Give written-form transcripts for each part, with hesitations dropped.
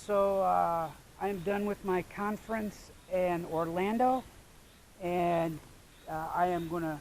so I'm done with my conference in Orlando, and I am going to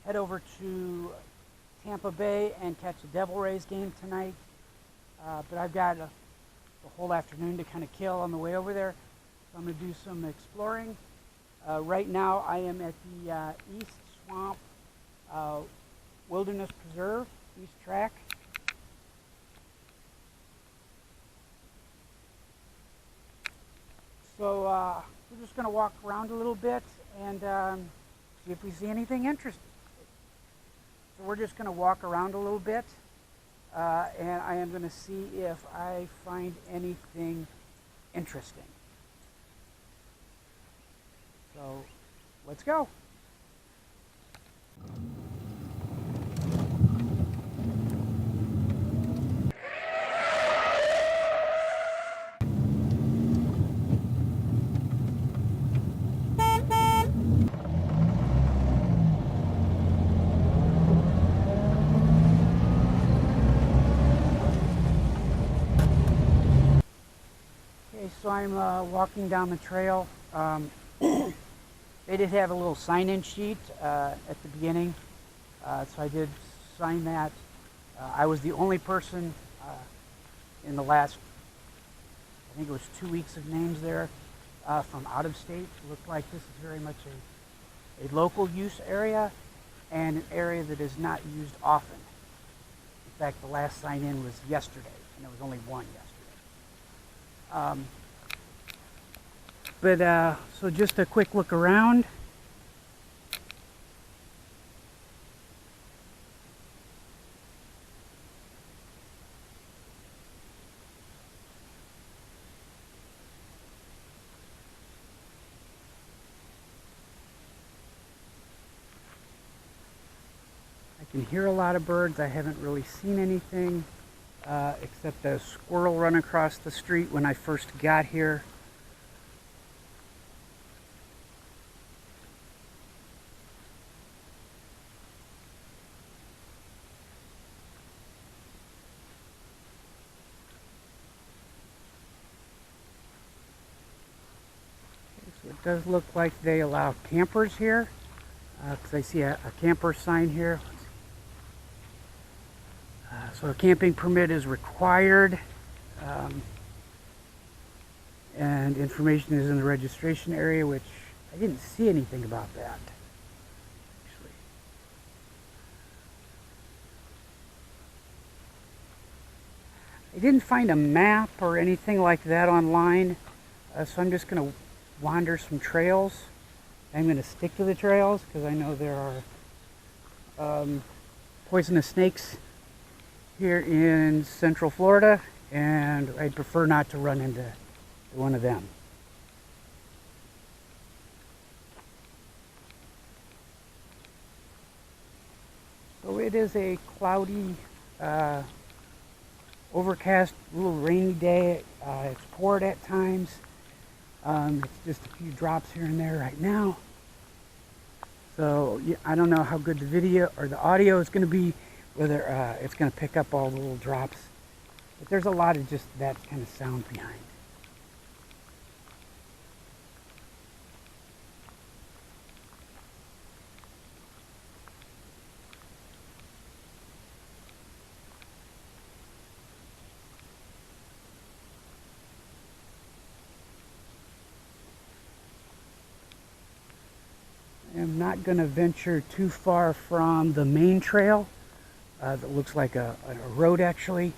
head over to Tampa Bay and catch a Devil Rays game tonight. But I've got the whole afternoon to kind of kill on the way over there. So I'm going to do some exploring. Right now I am at the East Swamp Wilderness Preserve, East Track. So we're just going to walk around a little bit and see if we see anything interesting. So we're just going to walk around a little bit and I am going to see if I find anything interesting. So let's go. So I'm walking down the trail. They did have a little sign-in sheet at the beginning, so I did sign that. I was the only person in the last, I think it was 2 weeks of names there from out of state. It looked like this is very much a local use area and an area that is not used often. In fact, the last sign-in was yesterday, and there was only one yesterday. So just a quick look around. I can hear a lot of birds. I haven't really seen anything except a squirrel run across the street when I first got here. So it does look like they allow campers here, because I see a camper sign here. So a camping permit is required, and information is in the registration area, which I didn't see anything about that, actually. I didn't find a map or anything like that online, so I'm just going to wander some trails. I'm going to stick to the trails because I know there are poisonous snakes here in Central Florida, and I'd prefer not to run into one of them. So it is a cloudy, overcast, little rainy day. It's poured at times. It's just a few drops here and there right now. So yeah, I don't know how good the video or the audio is going to be, whether it's going to pick up all the little drops. But there's a lot of just that kind of sound behind. I'm not going to venture too far from the main trail. That looks like a road, actually.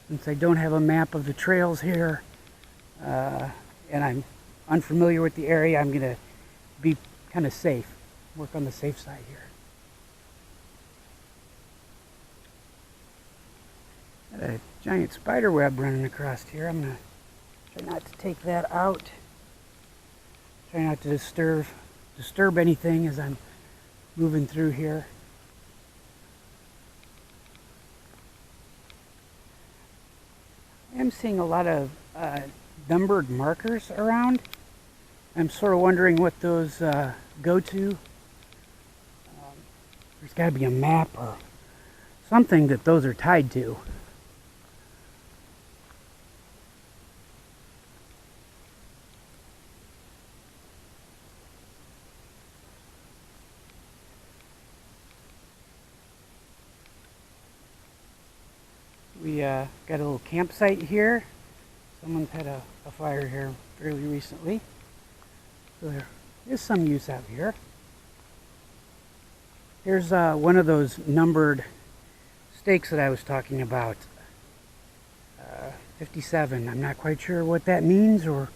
Since I don't have a map of the trails here, and I'm unfamiliar with the area, I'm going to be kind of safe, work on the safe side here. Got a giant spider web running across here. I'm going to try not to take that out. Try not to disturb anything as I'm moving through here. I am seeing a lot of numbered markers around. I'm sort of wondering what those go to. There's got to be a map or something that those are tied to. We got a little campsite here. Someone's had a fire here fairly recently. So there is some use out here. Here's one of those numbered stakes that I was talking about. 57. I'm not quite sure what that means or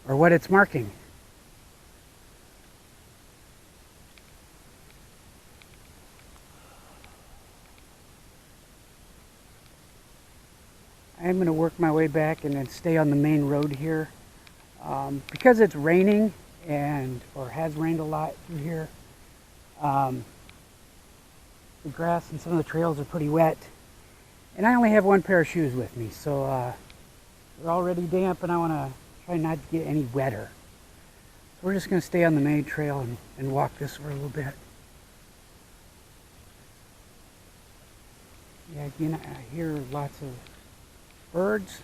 what it's marking. I'm going to work my way back and then stay on the main road here. Because it's raining or has rained a lot through here, the grass and some of the trails are pretty wet. And I only have one pair of shoes with me, so they're already damp and I want to try not to get any wetter. So we're just going to stay on the main trail and walk this for a little bit. Yeah, again, I hear lots of birds.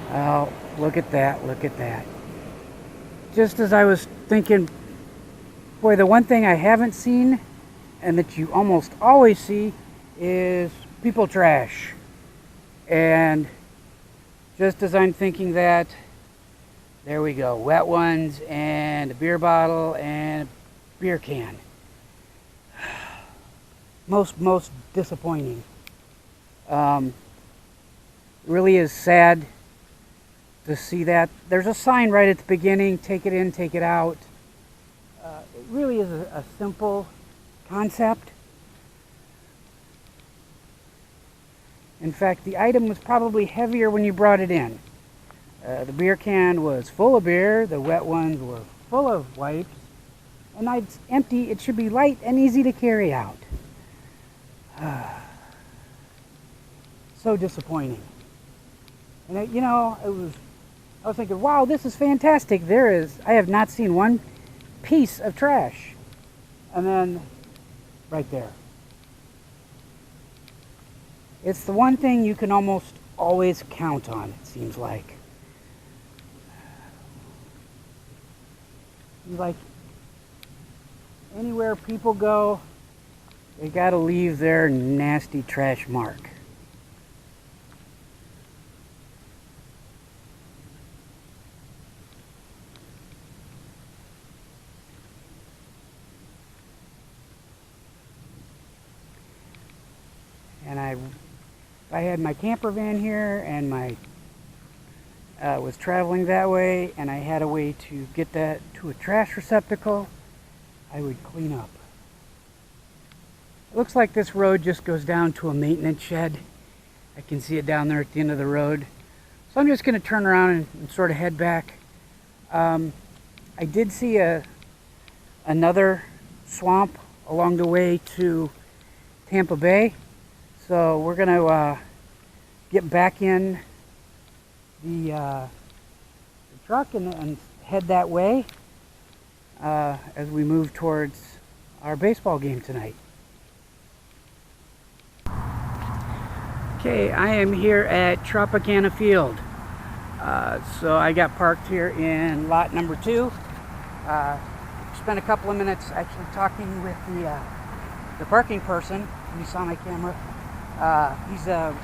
Oh, look at that, look at that. Just as I was thinking, boy, the one thing I haven't seen and that you almost always see is people trash. And just as I'm thinking that, there we go, wet ones and a beer bottle and a beer can. Most disappointing. Really is sad to see that. There's a sign right at the beginning, take it in, take it out. It really is a simple concept. In fact, the item was probably heavier when you brought it in. The beer can was full of beer, the wet ones were full of wipes, and it's empty. It should be light and easy to carry out. So disappointing. And I was thinking, wow, this is fantastic. I have not seen one piece of trash. And then, right there. It's the one thing you can almost always count on, it seems like. Like, anywhere people go, they gotta leave their nasty trash mark. And I had my camper van here and was traveling that way, and I had a way to get that to a trash receptacle, I would clean up. It looks like this road just goes down to a maintenance shed. I can see it down there at the end of the road. So I'm just going to turn around and sort of head back. I did see another swamp along the way to Tampa Bay. So we're going to get back in the truck and head that way as we move towards our baseball game tonight. Okay, I am here at Tropicana Field. So I got parked here in lot number 2. Spent a couple of minutes actually talking with the parking person. You saw my camera. He's a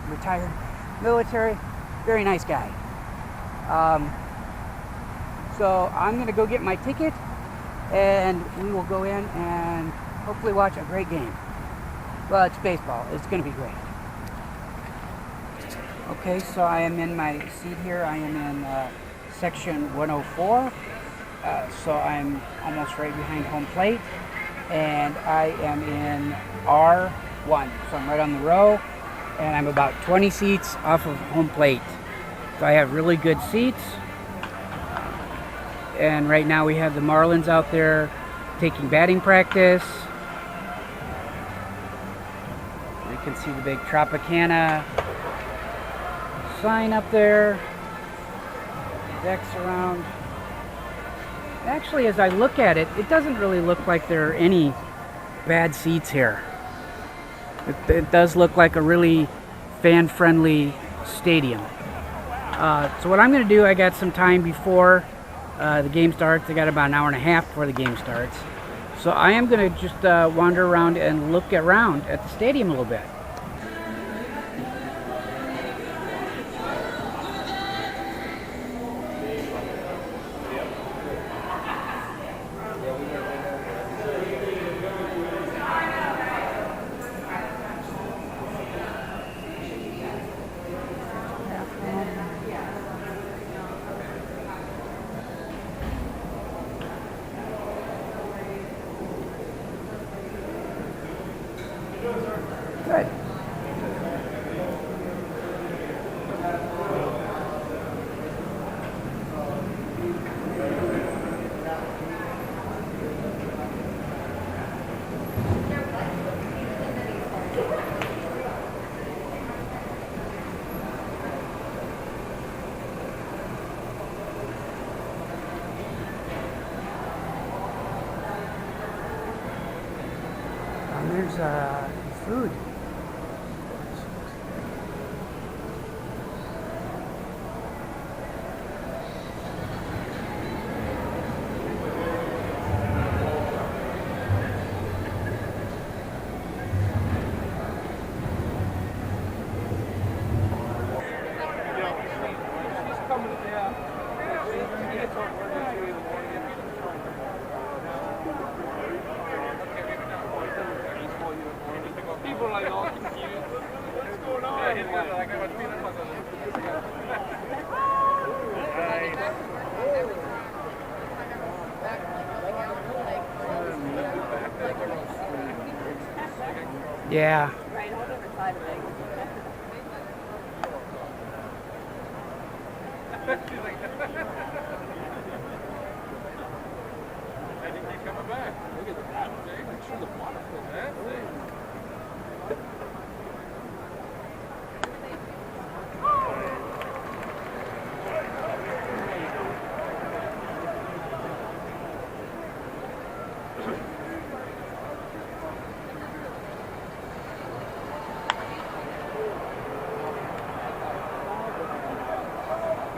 retired military, very nice guy. So I'm going to go get my ticket, and we will go in and hopefully watch a great game. Well, it's baseball. It's going to be great. Okay, so I am in my seat here. I am in section 104. So I'm almost right behind home plate, and I am in R1. So I'm right on the row, and I'm about 20 seats off of home plate. So I have really good seats. And right now we have the Marlins out there taking batting practice. You can see the big Tropicana sign up there. Decks around. Actually, as I look at it, it doesn't really look like there are any bad seats here. It does look like a really fan-friendly stadium. So what I'm going to do, I got some time before the game starts. I got about an hour and a half before the game starts. So I am going to just wander around and look around at the stadium a little bit. Good. And there's food. People are like all confused. What's going on? Yeah. Right, hold over side of it. I think they're coming back. Look at the water, Jay. Make sure the water fills that thing.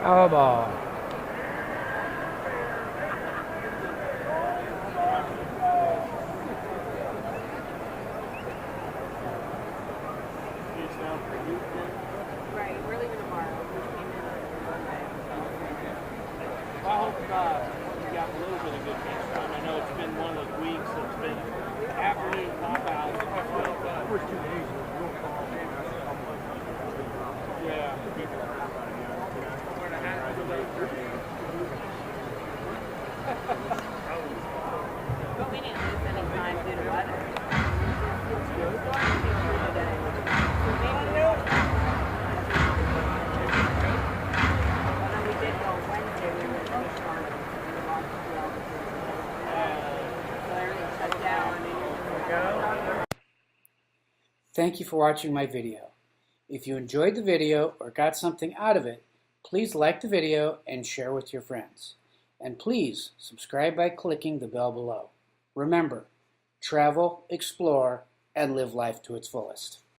Oh, ball. Right, we're leaving tomorrow. We came in on Monday. I hope we got a little bit of good catch time. I know it's been one of those weeks that's been afternoon pop outs. First 2 days, Yeah. But we didn't lose any time due to weather. It's good. Today. When we did go Wednesday, we were in Fishmark and we lost 2 altitude. So everything shut down. Thank you for watching my video. If you enjoyed the video or got something out of it, please like the video and share with your friends. And please subscribe by clicking the bell below. Remember, travel, explore, and live life to its fullest.